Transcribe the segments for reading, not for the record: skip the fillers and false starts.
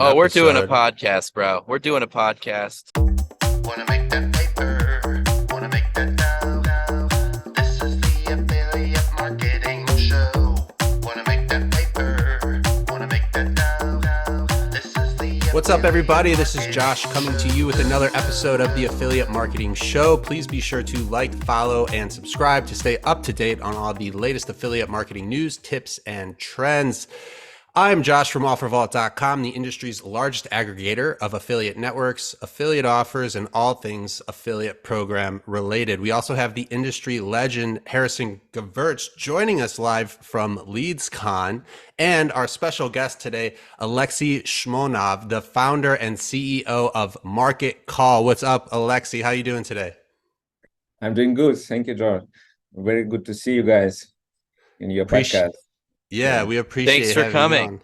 Oh, we're doing a episode. podcast, bro. We're doing a podcast. Wanna make that paper, wanna make that now. This is the affiliate marketing show. Wanna make that paper, wanna make that now. This is the What's up, everybody? This is affiliate Josh coming to you with another episode of the Affiliate Marketing Show. Please be sure to like, follow, and subscribe to stay up to date on all the latest affiliate marketing news, tips, and trends. I'm Josh from OfferVault.com, the industry's largest aggregator of affiliate networks, affiliate offers, and all things affiliate program related. We also have the industry legend Harrison Gevirtz joining us live from LeadsCon, and our special guest today, Alexey Shmonov, the founder and CEO of Marketcall. What's up, Alexey? How you doing today? I'm doing good. Thank you, George. Very good to see you guys in your podcast. Yeah, Yeah. we appreciate Thanks for having you coming. on.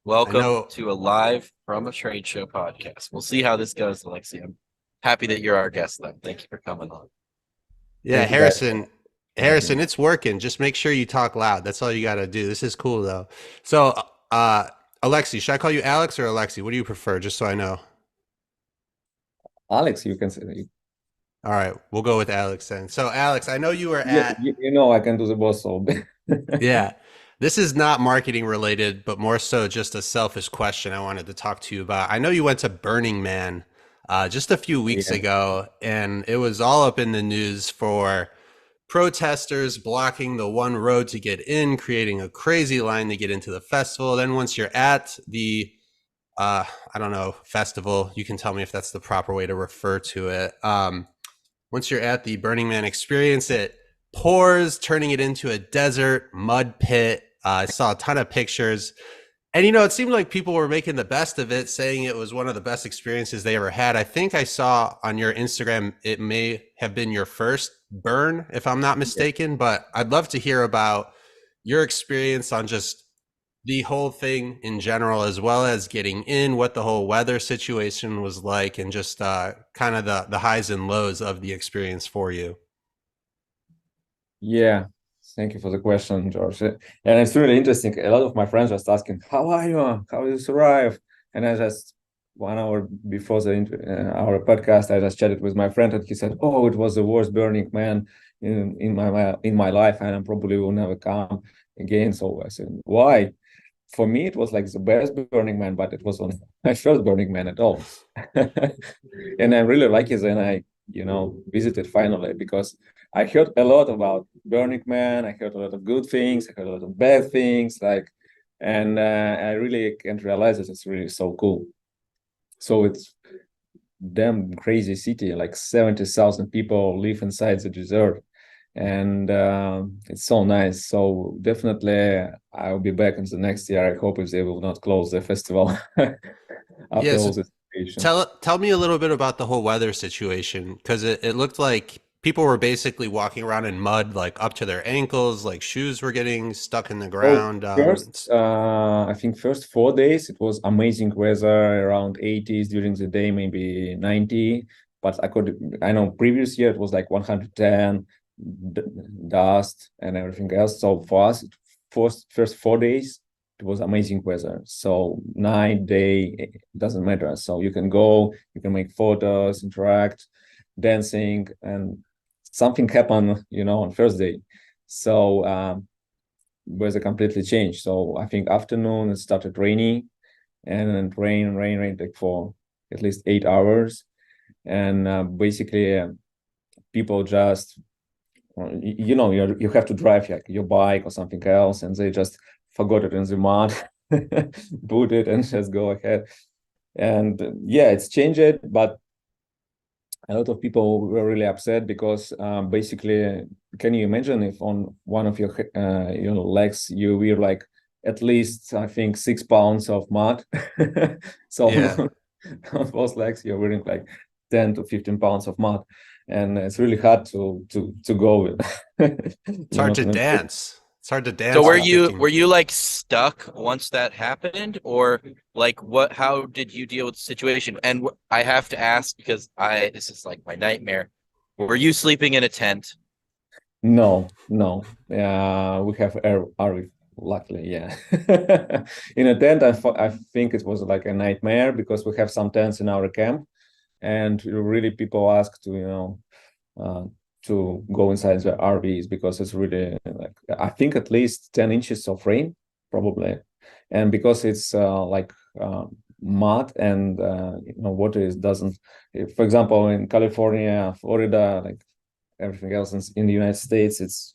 Welcome to a live from a trade show podcast. We'll see how this goes, Alexey. I'm happy that you're our guest, though. Thank you for coming on. Yeah, Thank you, guys. Harrison, it's working. Just make sure you talk loud. That's all you got to do. This is cool though. So, Alexey, should I call you Alex or Alexey? What do you prefer? Just so I know. Alex, you can say. All right, we'll go with Alex then. So, Alex, I know you were Yeah, at, you know I can do the both. So yeah, this is not marketing related, but more so just a selfish question I wanted to talk to you about. I know you went to Burning Man just a few weeks yeah, ago, and it was all up in the news for protesters blocking the one road to get in, creating a crazy line to get into the festival. Then once you're at the, I don't know, festival, you can tell me if that's the proper way to refer to it. Once you're at the Burning Man experience, it pours, turning it into a desert mud pit. I saw a ton of pictures. And, it seemed like people were making the best of it, saying it was one of the best experiences they ever had. I think I saw on your Instagram, it may have been your first burn, if I'm not yeah. mistaken. But I'd love to hear about your experience on just the whole thing in general, as well as getting in, what the whole weather situation was like, and just kind of the highs and lows of the experience for you. Yeah. Thank you for the question, George. And it's really interesting. A lot of my friends just asking, "How are you? How you survive?" And I just 1 hour before our podcast, I just chatted with my friend, and he said, "Oh, it was the worst Burning Man in my life, and I probably will never come again." So I said, "Why?" For me, it was like the best Burning Man, but it was on my first Burning Man at all. And I really like it, and I, visited finally because I heard a lot about Burning Man. I heard a lot of good things. I heard a lot of bad things, and I really can't realize that it's really so cool. So it's damn crazy city, like 70,000 people live inside the desert, and it's so nice. So definitely I'll be back in the next year. I hope if they will not close the festival after Yes. all this situation. Tell me a little bit about the whole weather situation, because it looked like people were basically walking around in mud, like up to their ankles, like shoes were getting stuck in the So ground. first, I think first 4 days it was amazing weather, around 80s during the day, maybe 90. But I know previous year it was like 110, dust and everything else. So for us, first 4 days it was amazing weather. So night, day, it doesn't matter. So you can go, you can make photos, interact, dancing, and something happened, on first day. So weather completely changed. So I think afternoon it started raining, and then rain like for at least 8 hours, and basically people just you have to drive like your bike or something else, and they just forgot it in the mud, put it and just go ahead. And yeah, it's changed, but a lot of people were really upset because basically, can you imagine if on one of your legs you wear like at least I think 6 pounds of mud? So Yeah, on those legs you're wearing like 10 to 15 pounds of mud, and it's really hard to go with. it's hard to dance. It's hard to So dance were with you 15. were you like stuck once that happened, or like how did you deal with the situation? And I have to ask because this is like my nightmare. Were you sleeping in a tent? No, we have luckily, yeah. In a tent, I think it was like a nightmare because we have some tents in our camp, and really people ask to, to go inside the RVs because it's really like, I think at least 10 inches of rain, probably. And because it's mud and water doesn't, for example, in California, Florida, like everything else in the United States, it's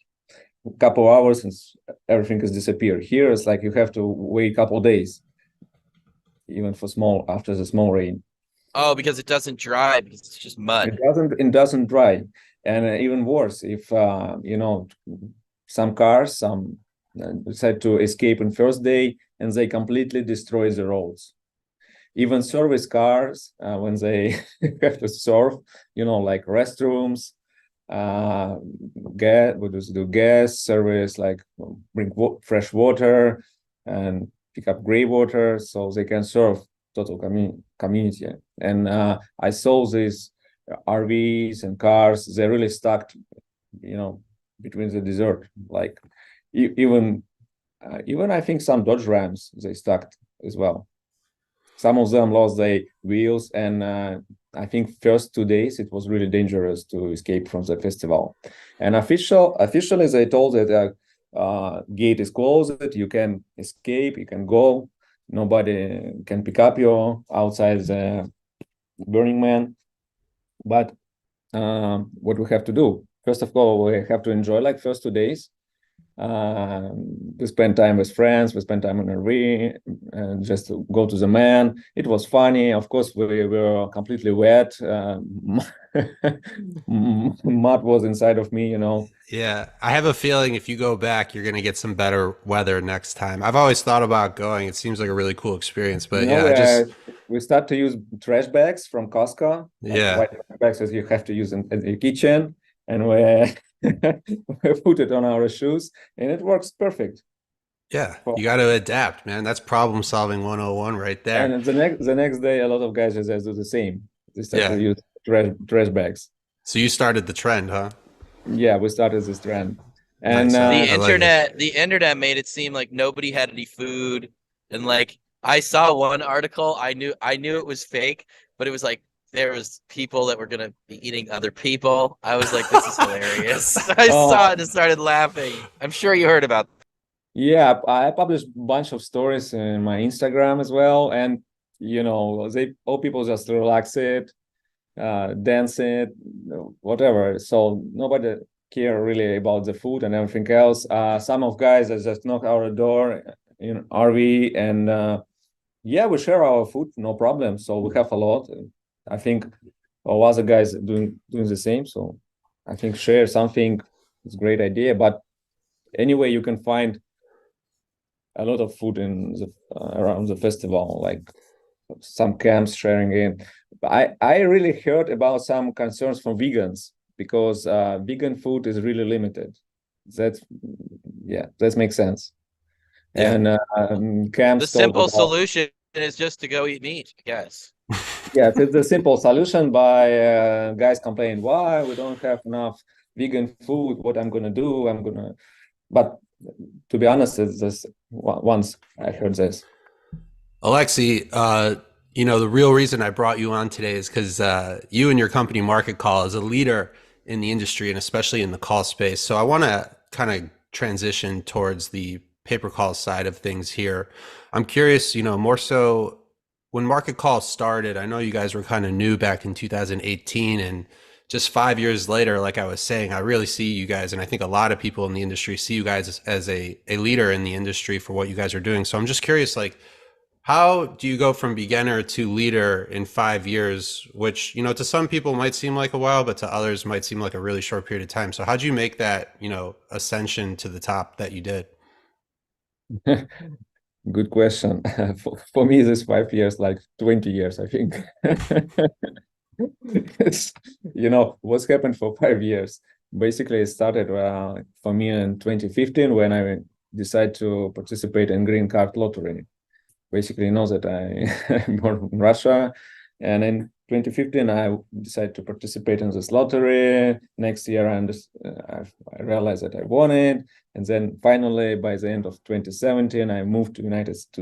a couple of hours and everything has disappeared. Here it's like you have to wait a couple of days, even for after the small rain. Oh, because it doesn't dry because it's just mud. It doesn't dry. And even worse, if some cars decide to escape on first day and they completely destroy the roads. Even service cars, when they have to serve, like restrooms, gas service, like bring fresh water and pick up gray water, so they can serve total community. And I saw these RVs and cars, they're really stuck, between the desert. Like even I think some Dodge Rams, they stuck as well. Some of them lost their wheels, and I think first 2 days it was really dangerous to escape from the festival. And officially they told that gate is closed, you can escape, you can go, nobody can pick up you outside the Burning Man. But what we have to do, first of all, we have to enjoy like first 2 days. We spend time with friends, we spend time on RV, and just to go to the man. It was funny. Of course, we were completely wet. Mud was inside of me, Yeah, I have a feeling if you go back, you're going to get some better weather next time. I've always thought about going. It seems like a really cool experience, but we start to use trash bags from Costco. Yeah, white bags that you have to use in the kitchen, and we put it on our shoes, and it works perfect. Yeah, you got to adapt, man. That's problem solving 101 right there. And the next day, a lot of guys just do the same. They start to use trash bags. So you started the trend, huh? Yeah, we started this trend. And Nice. The internet made it seem like nobody had any food, and like I saw one article, I knew it was fake, but it was like there was people that were gonna be eating other people. I was like, this is hilarious. I saw it and started laughing. I'm sure you heard about that. Yeah, I published a bunch of stories in my Instagram as well, and all people just relax it, dance it, whatever. So nobody care really about the food and everything else. Some of guys just knock our door in RV, and we share our food, no problem. So we have a lot. I think all other guys doing the same. So I think share something is a great idea. But anyway, you can find a lot of food in around the festival, like some camps sharing it. I really heard about some concerns from vegans because vegan food is really limited. That makes sense. Yeah. And camps. The simple solution is just to go eat meat, I guess. Yeah, it's a simple solution. By guys complain, why we don't have enough vegan food? What I'm gonna do? But to be honest, it's just once I heard this. Alexey, the real reason I brought you on today is because you and your company Marketcall is a leader in the industry and especially in the call space. So I want to kind of transition towards the pay-per-call side of things here. I'm curious, more so when Marketcall started, I know you guys were kind of new back in 2018, and just 5 years later, like I was saying, I really see you guys, and I think a lot of people in the industry see you guys as a leader in the industry for what you guys are doing. So I'm just curious, like, how do you go from beginner to leader in 5 years, which, to some people might seem like a while, but to others might seem like a really short period of time. So how'd you make that, ascension to the top that you did? Good question. For me, this 5 years, like 20 years, I think. What's happened for 5 years? Basically, it started for me in 2015 when I decided to participate in green card lottery. Basically, that I'm born in Russia, and in 2015, I decided to participate in this lottery. Next year, I realized that I won it, and then finally, by the end of 2017, I moved to the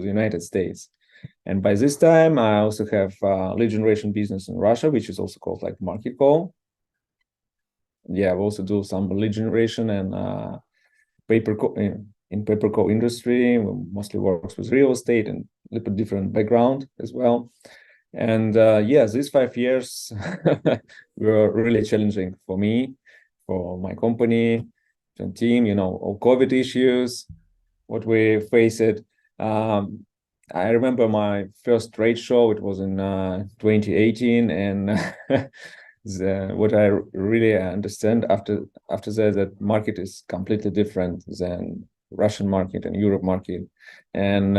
United States. And by this time, I also have lead generation business in Russia, which is also called like Marketcall. Yeah, I also do some lead generation and in pay-per-call industry. We mostly works with real estate and a little bit different background as well. And these 5 years were really challenging for me, for my company, and team. All COVID issues, what we faced. I remember my first trade show. It was in 2018, and what I really understand after that market is completely different than Russian market and Europe market, and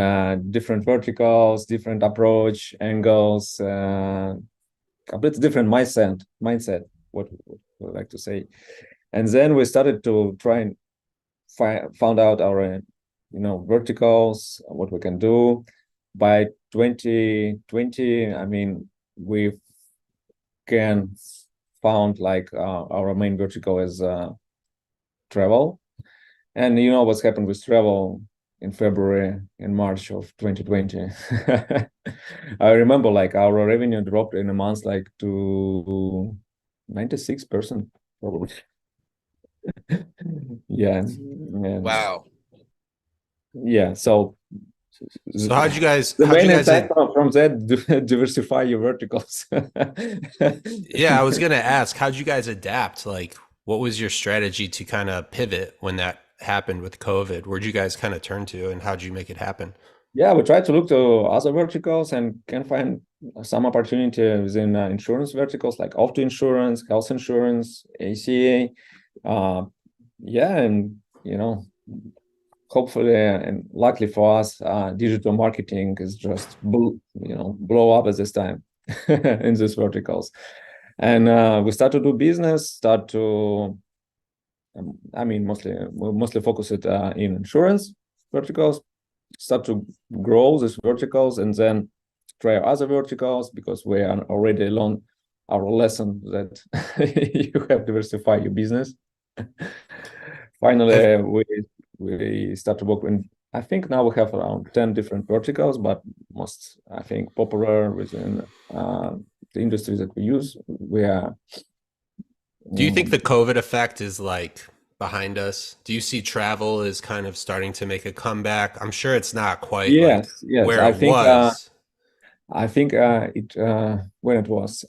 different verticals, different approach, angles, completely different mindset. What I like to say, and then we started to try and found out our verticals, what we can do. By 2020, I mean, we can found like our main vertical is travel. And what's happened with travel in February and March of 2020. I remember like our revenue dropped in a month like to 96% probably. Yeah. And Wow. yeah, so how'd you guys from that diversify your verticals? Yeah, I was gonna ask, how'd you guys adapt? Like, what was your strategy to kind of pivot when that happened with COVID? Where'd you guys kind of turn to, and how'd you make it happen? Yeah, we tried to look to other verticals and can find some opportunity within insurance verticals like auto insurance, health insurance, ACA. And hopefully and luckily for us, digital marketing is just blow up at this time in these verticals. And we start to do business, mostly focus it in insurance verticals, start to grow these verticals, and then try other verticals because we are already learned our lesson that you have to diversify your business. Finally, we start to work in, I think now we have around 10 different verticals, but most, I think, popular within the industries that we use. Do you think the COVID effect is like behind us? Do you see travel is kind of starting to make a comeback? I'm sure it's not quite where it was. I think when it was.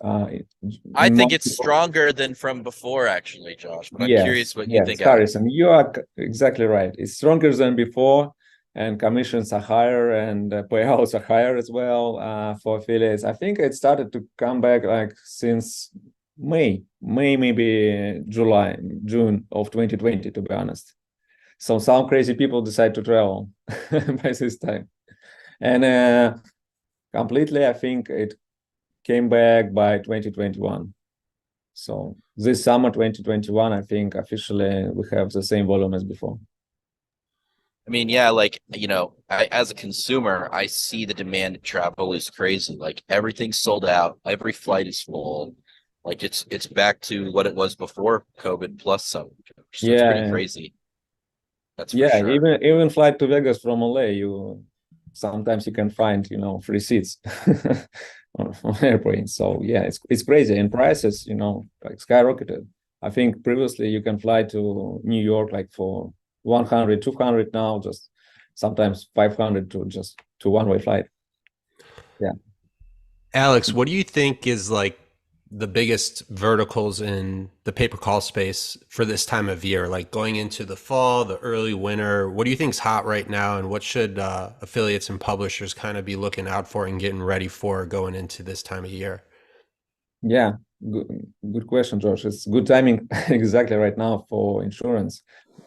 I think it's stronger than from before, actually, Josh. But I'm curious what you think. Harrison, you are exactly right. It's stronger than before, and commissions are higher, and payouts are higher as well for affiliates. I think it started to come back like since May, maybe June of 2020, to be honest. So some crazy people decide to travel by this time, and completely, I think it came back by 2021. So this summer 2021, I think officially we have the same volume as before. I mean, yeah, like, as a consumer, I see the demand to travel is crazy. Like everything's sold out. Every flight is full. Like it's back to what it was before COVID plus some. So it's pretty crazy. That's for sure. Even flight to Vegas from LA, sometimes you can find free seats on airplanes. So yeah, it's crazy, and prices like skyrocketed. I think previously you can fly to New York like for 100, 200, now just sometimes 500 to one-way flight. Yeah. Alex, what do you think is like the biggest verticals in the pay-per-call space for this time of year, like going into the fall, the early winter? What do you think is hot right now, and what should affiliates and publishers kind of be looking out for and getting ready for going into this time of year? Yeah, good question, Josh. It's good timing exactly right now for insurance,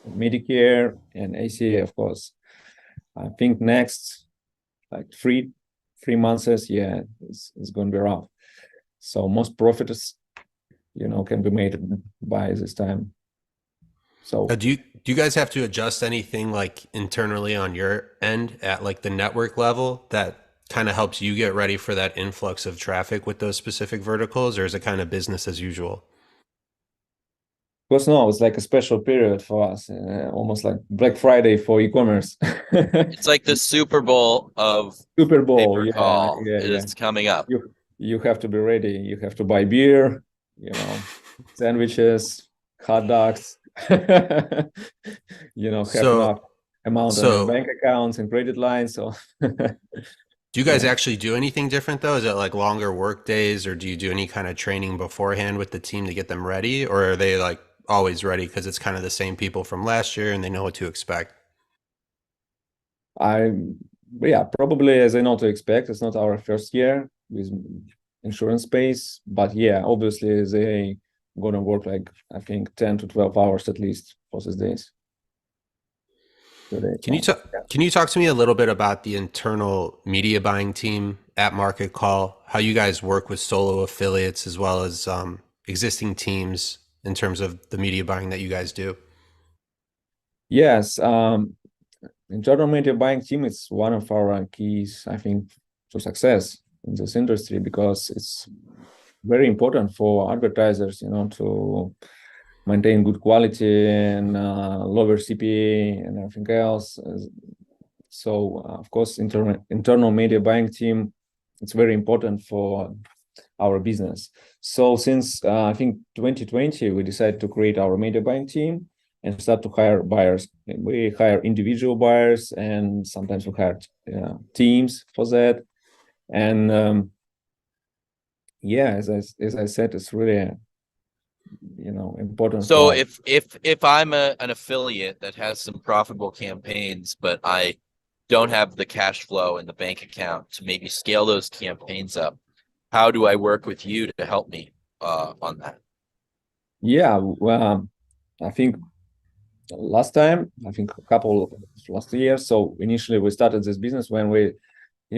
Medicare and ACA, of course. I think next like three months, it's going to be rough. So most profits, can be made by this time. So do you guys have to adjust anything like internally on your end at like the network level that kind of helps you get ready for that influx of traffic with those specific verticals, or is it kind of business as usual? Of course, no, it's like a special period for us, almost like Black Friday for e-commerce. It's like the Super Bowl of Super Bowl, pay-per-call. yeah. It's coming up. You have to be ready. You have to buy beer, sandwiches, hot dogs, have enough amount on your bank accounts and credit lines. So do you guys actually do anything different though? Is it like longer work days, or do you do any kind of training beforehand with the team to get them ready, or are they like always ready because it's kind of the same people from last year and they know what to expect? Probably as they know to expect. It's not our first year with insurance space, but yeah, obviously they gonna work like I think 10 to 12 hours at least for these days. Can you talk to me a little bit about the internal media buying team at MarketCall, how you guys work with solo affiliates as well as existing teams in terms of the media buying that you guys do? Yes, internal media buying team is one of our keys, I think, to success in this industry, because it's very important for advertisers, to maintain good quality and lower CPA and everything else. So, of course, internal media buying team, it's very important for our business. So since I think 2020, we decided to create our media buying team and start to hire buyers. We hire individual buyers, and sometimes we hire teams for that. And as I said, it's really important. So if I'm an affiliate that has some profitable campaigns, but I don't have the cash flow in the bank account to maybe scale those campaigns up, how do I work with you to help me on that? Yeah, well, I think last year. So initially we started this business when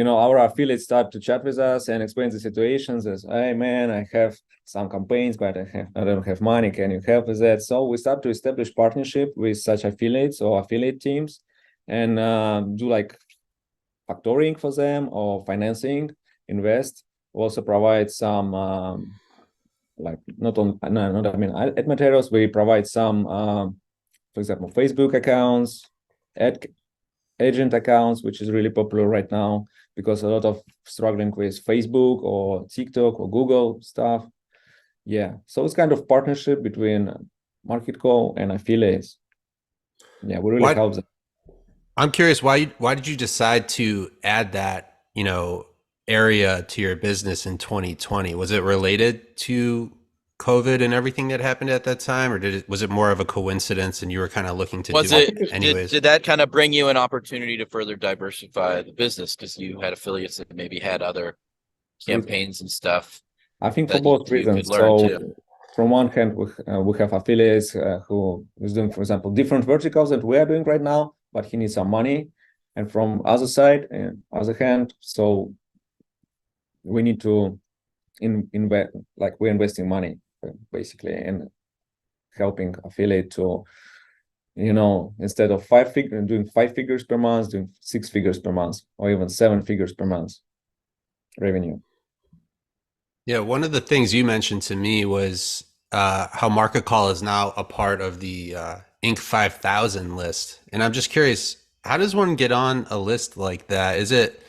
our affiliates start to chat with us and explain the situations as, hey man, I have some campaigns, but I don't have money. Can you help with that? So we start to establish partnership with such affiliates or affiliate teams and do like factoring for them or financing, invest. We also provide some ad materials. We provide some, for example, Facebook accounts, agent accounts, which is really popular right now because a lot of struggling with Facebook or TikTok or Google stuff. Yeah, so it's kind of partnership between MarketCall and affiliates. Yeah, we really help them. I'm curious, why did you decide to add that, area to your business in 2020? Was it related to COVID and everything that happened at that time, or was it more of a coincidence and you were kind of looking to do it anyways? Did that kind of bring you an opportunity to further diversify the business because you had affiliates that maybe had other campaigns and stuff? I think for both reasons. So from one hand, we have affiliates who is doing, for example, different verticals that we are doing right now, but he needs some money. And from other side, and other hand, so we need to invest, like we're investing money basically and helping affiliate to, instead of doing 5 figures per month, doing 6 figures per month, or even 7 figures per month revenue. Yeah, one of the things you mentioned to me was how MarketCall is now a part of the Inc. 5000 list. And I'm just curious, how does one get on a list like that? Is it?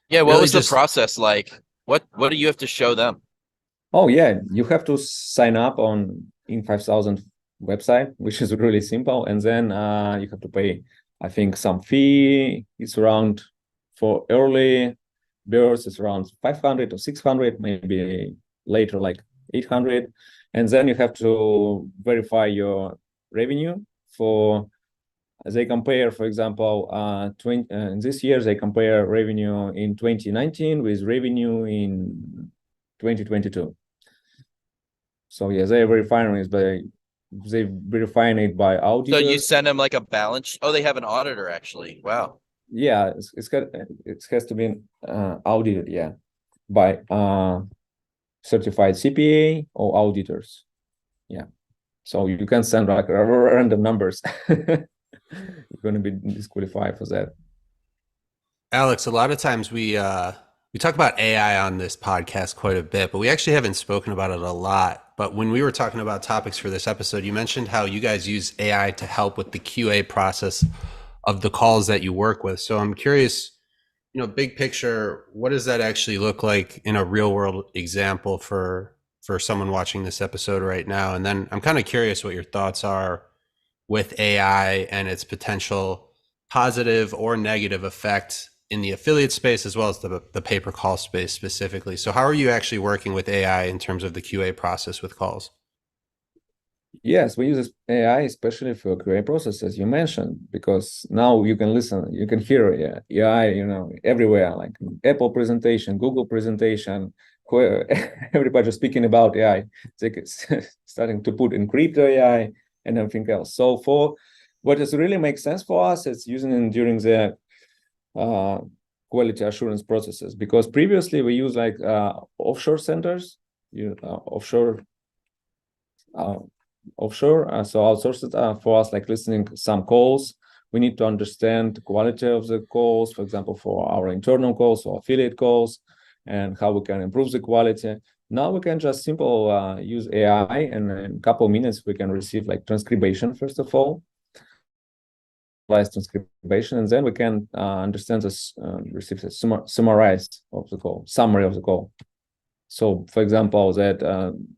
Yeah, what was the process like? What do you have to show them? Oh yeah, you have to sign up on Inc. 5000 website, which is really simple, and then you have to pay, I think, some fee. It's around, for early birds, it's around 500 or 600, maybe later like 800, and then you have to verify your revenue. They compare, for example, this year they compare revenue in 2019 with revenue in 2022. So yeah, they verifying it by auditors. So you send them like a balance. Oh, they have an auditor actually. Wow. Yeah, it has to be audited, yeah, by certified CPA or auditors. Yeah, so you can send like random numbers. You're going to be disqualified for that. Alex, a lot of times we We talk about AI on this podcast quite a bit, but we actually haven't spoken about it a lot. But when we were talking about topics for this episode, you mentioned how you guys use AI to help with the QA process of the calls that you work with. So I'm curious, big picture, what does that actually look like in a real world example for someone watching this episode right now? And then I'm kind of curious what your thoughts are with AI and its potential positive or negative effect in the affiliate space, as well as the pay-per-call space specifically. So how are you actually working with AI in terms of the QA process with calls? Yes, we use AI especially for QA processes you mentioned, because now you can listen, you can hear AI, everywhere, like Apple presentation, Google presentation, everybody speaking about AI. It's starting to put in crypto AI and everything else. So for what is really makes sense for us, it's using it during the quality assurance processes, because previously we use like offshore centers, offshore so outsourced it for us, like listening some calls. We need to understand the quality of the calls, for example, for our internal calls or affiliate calls, and how we can improve the quality. Now we can just use AI, and in a couple of minutes we can receive like transcription, first of all, transcription, and then we can understand this, receive the summarized of the call, summary of the call. So, for example, that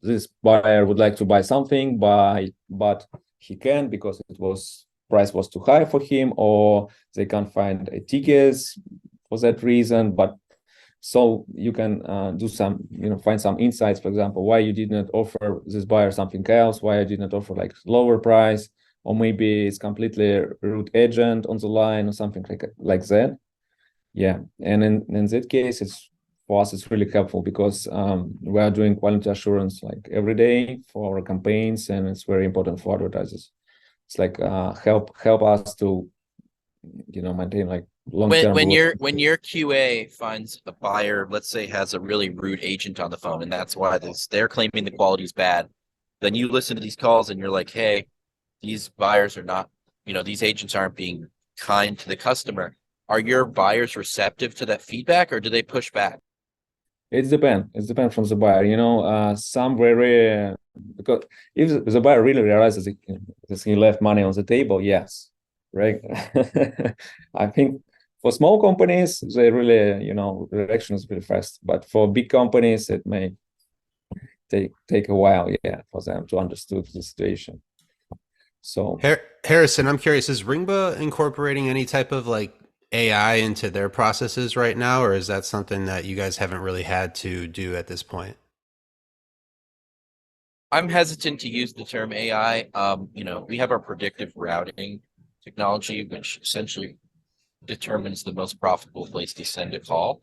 this buyer would like to buy something, but he can't because price was too high for him, or they can't find a tickets for that reason. But so you can do some, find some insights. For example, why you did not offer this buyer something else, why I did not offer like lower price, or maybe it's completely rude agent on the line or something like that. Yeah, and in that case, for us, it's really helpful, because we are doing quality assurance like every day for our campaigns, and it's very important for advertisers. It's like help us to maintain like long-term. When your QA finds a buyer, let's say has a really rude agent on the phone, and that's why they're claiming the quality is bad, then you listen to these calls and you're like, hey, these buyers are not, these agents aren't being kind to the customer. Are your buyers receptive to that feedback, or do they push back? It depends. It depends from the buyer. Some very, because if the buyer really realizes that he left money on the table, yes, right. I think for small companies, they really, reaction is really fast. But for big companies, it may take a while, for them to understand the situation. So Harrison, I'm curious, is Ringba incorporating any type of like AI into their processes right now, or is that something that you guys haven't really had to do at this point? I'm hesitant to use the term AI. We have our predictive routing technology, which essentially determines the most profitable place to send a call.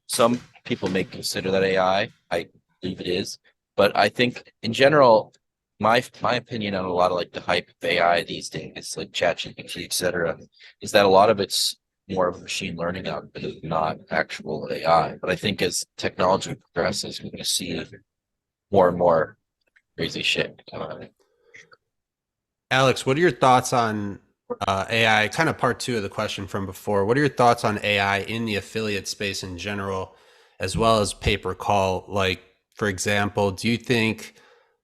Some people may consider that AI. I believe it is, but I think in general, my opinion on a lot of like the hype of AI these days, like ChatGPT, et cetera, is that a lot of it's more of machine learning output, not actual AI. But I think as technology progresses, we're going to see more and more crazy shit. Alex, what are your thoughts on AI? Kind of part two of the question from before. What are your thoughts on AI in the affiliate space in general, as well as pay-per-call? Like, for example, do you think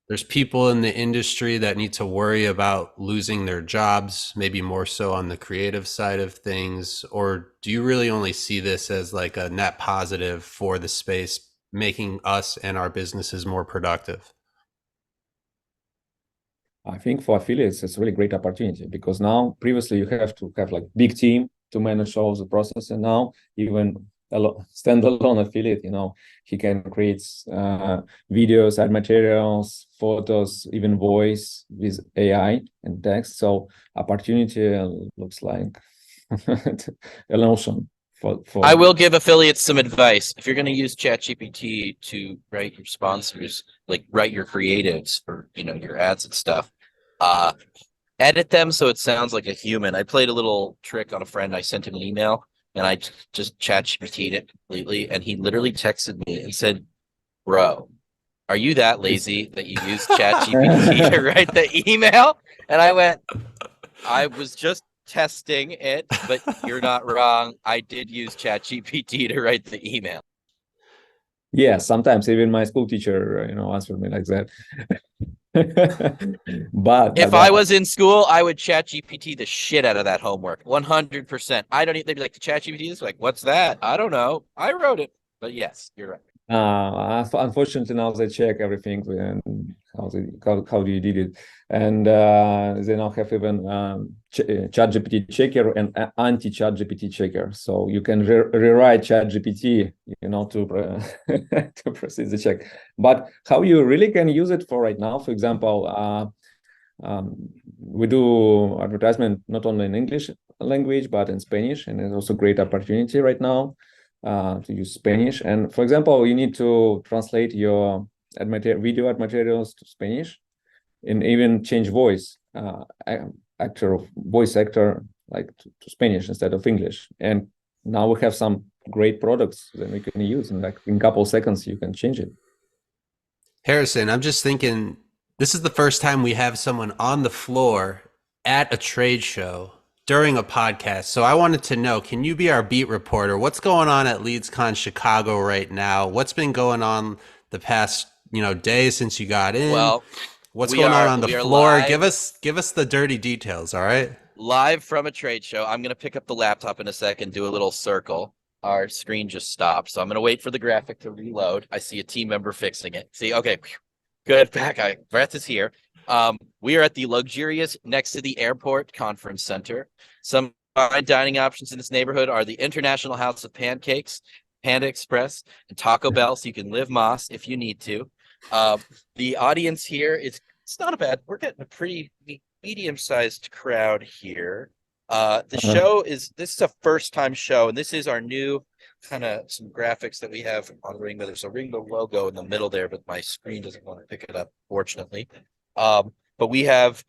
there's people in the industry that need to worry about losing their jobs, maybe more so on the creative side of things? Or do you really only see this as like a net positive for the space, making us and our businesses more productive? I think for affiliates, it's a really great opportunity, because now previously you have to have like big team to manage all the process, and now even standalone affiliate, he can create videos, ad materials, photos, even voice with AI and text. So opportunity looks like an ocean. I will give affiliates some advice. If you're going to use ChatGPT to write your sponsors, like write your creatives for your ads and stuff, edit them so it sounds like a human. I played a little trick on a friend. I sent him an email and I just ChatGPT'd it completely, and he literally texted me and said, "Bro, are you that lazy that you use ChatGPT to write the email?" And I went, "I was just testing it, but you're not wrong. I did use ChatGPT to write the email." Yeah, sometimes even my school teacher, answered me like that. But If I was in school, I would chat GPT the shit out of that homework. 100%. I don't even, they'd be like, chat GPT is like, what's that? I don't know. I wrote it. But yes, you're right. Unfortunately, now they check everything and how you did it, and they now have even ChatGPT checker and anti-ChatGPT checker, so you can rewrite ChatGPT, to proceed the check. But how you really can use it for right now, for example, we do advertisement not only in English language but in Spanish, and it's also a great opportunity right now to use Spanish. And for example, you need to translate your video ad materials to Spanish, and even change voice voice actor like to Spanish instead of English. And now we have some great products that we can use, and like in a couple seconds you can change it. Harrison, I'm just thinking, this is the first time we have someone on the floor at a trade show during a podcast. So I wanted to know, can you be our beat reporter? What's going on at LeadsCon Chicago right now? What's been going on the past, day since you got in? Well, what's going on the floor? Live, give us the dirty details, all right? Live from a trade show. I'm going to pick up the laptop in a second, do a little circle. Our screen just stopped, so I'm going to wait for the graphic to reload. I see a team member fixing it. See, okay, good. Breath is here. We are at the luxurious next to the airport conference center. Some fine dining options in this neighborhood are the International House of Pancakes, Panda Express, and Taco Bell, so you can live Moss if you need to. The audience here it's not bad. We're getting a pretty medium-sized crowd here. The show this is a first-time show, and this is our new kind of some graphics that we have on Ringba. There's a Ringba logo in the middle there, but my screen doesn't want to pick it up, fortunately. But we have,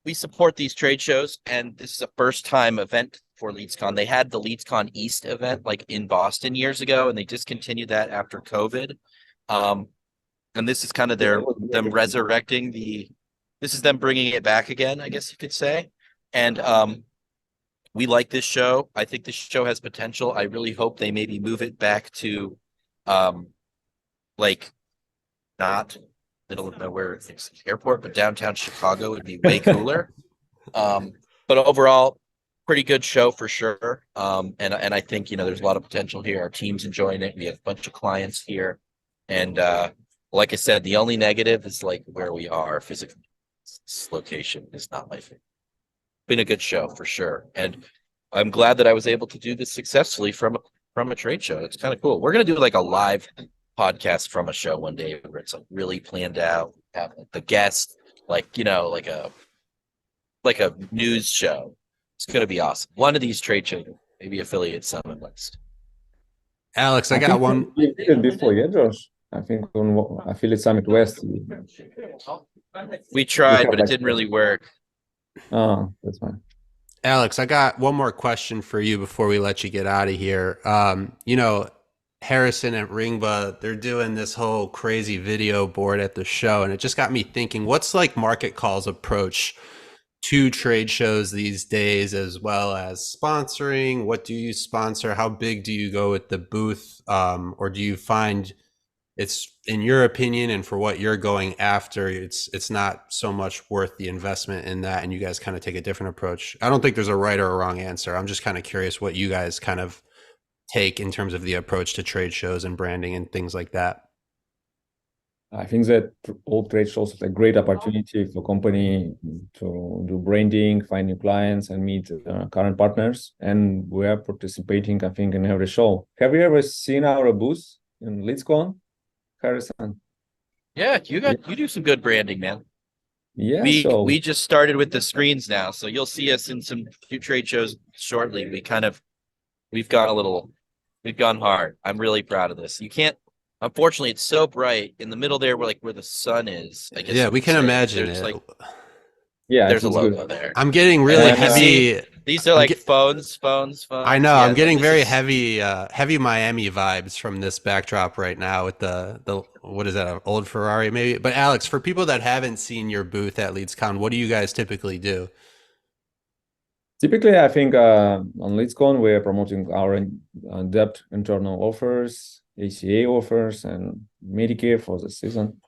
we support these trade shows, and this is a first-time event for LeadsCon. They had the LeadsCon East event like in Boston years ago, and they discontinued that after COVID. And this is kind of them resurrecting this is them bringing it back again, I guess you could say. And we like this show. I think this show has potential. I really hope they maybe move it back to like not middle of nowhere airport, but downtown Chicago would be way cooler. But overall, pretty good show for sure. And I think there's a lot of potential here. Our team's enjoying it. We have a bunch of clients here, and like I said, the only negative is like where we are physically. This location is not my favorite. Been a good show for sure, and I'm glad that I was able to do this successfully from a trade show. It's kind of cool. We're gonna do like a live podcast from a show one day where it's like really planned out, have the guest like like a news show. It's gonna be awesome. One of these trade shows, maybe affiliate Summit West. Alex, I got one before, yeah, Josh. I think on affiliate Summit West. We tried, but it didn't really work. Oh, that's fine. Alex, I got one more question for you before we let you get out of here. Harrison at Ringba, they're doing this whole crazy video board at the show, and it just got me thinking, what's like Marketcall's approach to trade shows these days, as well as sponsoring? What do you sponsor? How big do you go with the booth? Or do you find it's, in your opinion and for what you're going after, it's not so much worth the investment in that, and you guys kind of take a different approach? I don't think there's a right or a wrong answer. I'm just kind of curious what you guys kind of take in terms of the approach to trade shows and branding and things like that. I think that all trade shows are a great opportunity for company to do branding, find new clients, and meet current partners. And we are participating, I think, in every show. Have you ever seen our booth in LeadsCon, Harrison? Yeah, you do some good branding, man. Yeah, we just started with the screens now, so you'll see us in some few trade shows shortly. We've gone hard. I'm really proud of this. You can't. Unfortunately, it's so bright in the middle there, where the sun is. I guess. Yeah, we can imagine there's it. There's a logo there. I'm getting really heavy. These are like phones. I know. Yeah, I'm getting very heavy Miami vibes from this backdrop right now with the what is that, an old Ferrari maybe? But Alex, for people that haven't seen your booth at LeadsCon, what do you guys typically do? Typically, I think on LeadsCon, we're promoting our depth internal offers, ACA offers, and Medicare for the season.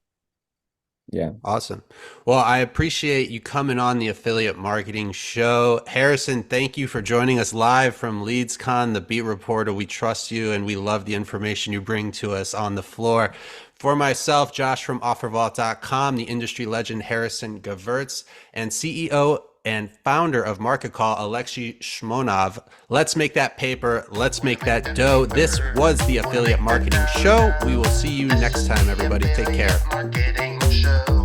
Yeah. Awesome. Well, I appreciate you coming on the Affiliate Marketing Show. Harrison, thank you for joining us live from LeadsCon, the beat reporter. We trust you and we love the information you bring to us on the floor. For myself, Josh from OfferVault.com, the industry legend Harrison Gevirtz, and CEO and founder of Marketcall, Alexey Shmonov. Let's make that paper. Let's make that dough. This was the Affiliate Marketing Show. We will see you next time, everybody. Take care. Marketing show.